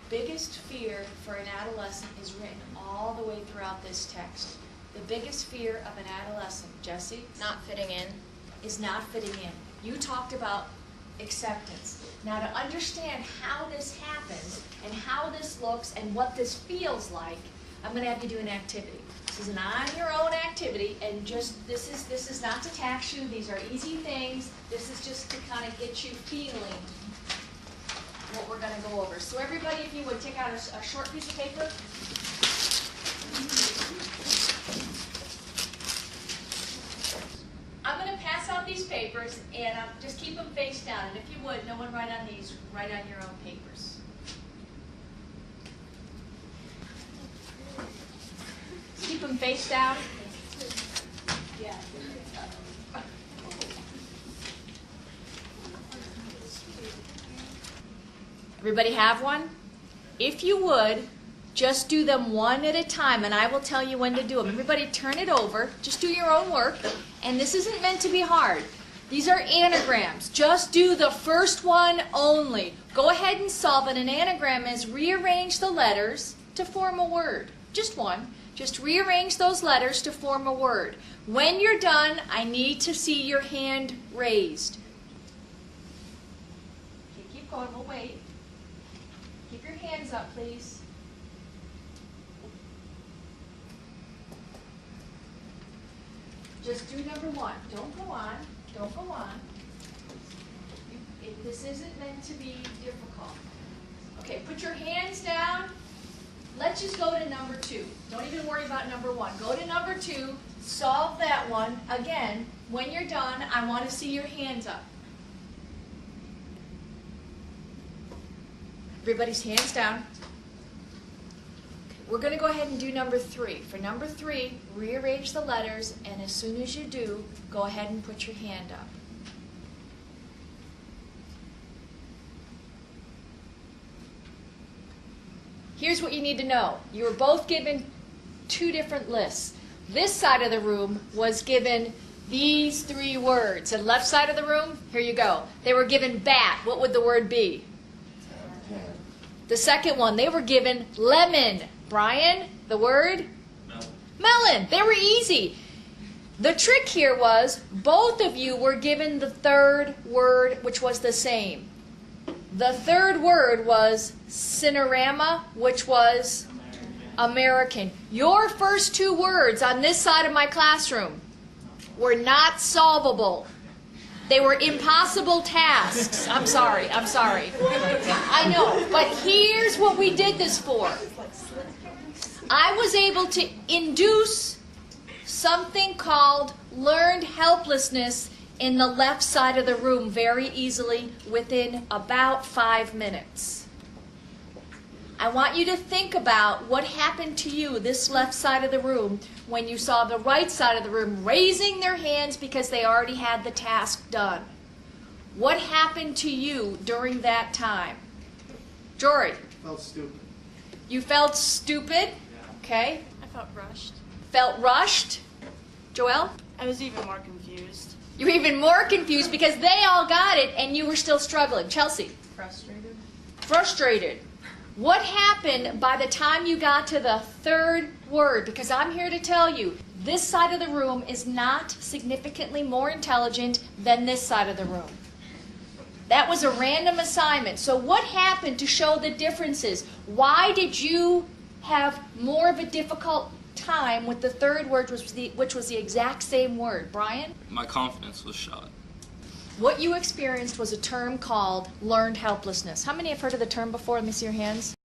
biggest fear for an adolescent is written all the way throughout this text. The biggest fear of an adolescent, Jesse? Not fitting in. Is not fitting in. You talked about acceptance. Now, to understand how this happens and how this looks and what this feels like, I'm going to have you do an activity. This is an on-your-own activity, and just this is not to tax you. These are easy things. This is just to kind of get you feeling what we're going to go over. So everybody, if you would, take out a short piece of paper. I'm going to pass out these papers, and just keep them face down. And if you would, no one write on these, write on your own papers. Keep them face down. Yeah. Everybody have one? If you would, just do them one at a time, and I will tell you when to do them. Everybody turn it over. Just do your own work. And this isn't meant to be hard. These are anagrams. Just do the first one only. Go ahead and solve it. An anagram is rearrange the letters to form a word. Just one. Just rearrange those letters to form a word. When you're done, I need to see your hand raised. Okay, keep going. We'll wait. Keep your hands up, please. Just do number one. Don't go on. Don't go on. This isn't meant to be difficult. Okay, put your hands down. Let's just go to number two. Don't even worry about number one. Go to number two. Solve that one. Again, when you're done, I want to see your hands up. Everybody's hands down. We're going to go ahead and do number three. For number three, rearrange the letters, and as soon as you do, go ahead and put your hand up. Here's what you need to know. You were both given two different lists. This side of the room was given these three words. And left side of the room, here you go. They were given bat. What would the word be? The second one, they were given lemon. Brian, the word? Melon. Melon. They were easy. The trick here was both of you were given the third word, which was the same. The third word was cinerama, which was American. Your first two words on this side of my classroom were not solvable. They were impossible tasks. I'm sorry. I know, but here's what we did this for. I was able to induce something called learned helplessness in the left side of the room very easily within about 5 minutes. I want you to think about what happened to you, this left side of the room, when you saw the right side of the room raising their hands because they already had the task done. What happened to you during that time? Jory? I felt stupid. You felt stupid? Okay. I felt rushed. Felt rushed? Joelle? I was even more confused. You were even more confused because they all got it and you were still struggling. Chelsea? Frustrated. Frustrated. What happened by the time you got to the third word? Because I'm here to tell you, this side of the room is not significantly more intelligent than this side of the room. That was a random assignment. So what happened to show the differences? Why did you have more of a difficult time with the third word, which was the exact same word? Brian? My confidence was shot. What you experienced was a term called learned helplessness. How many have heard of the term before? Let me see your hands.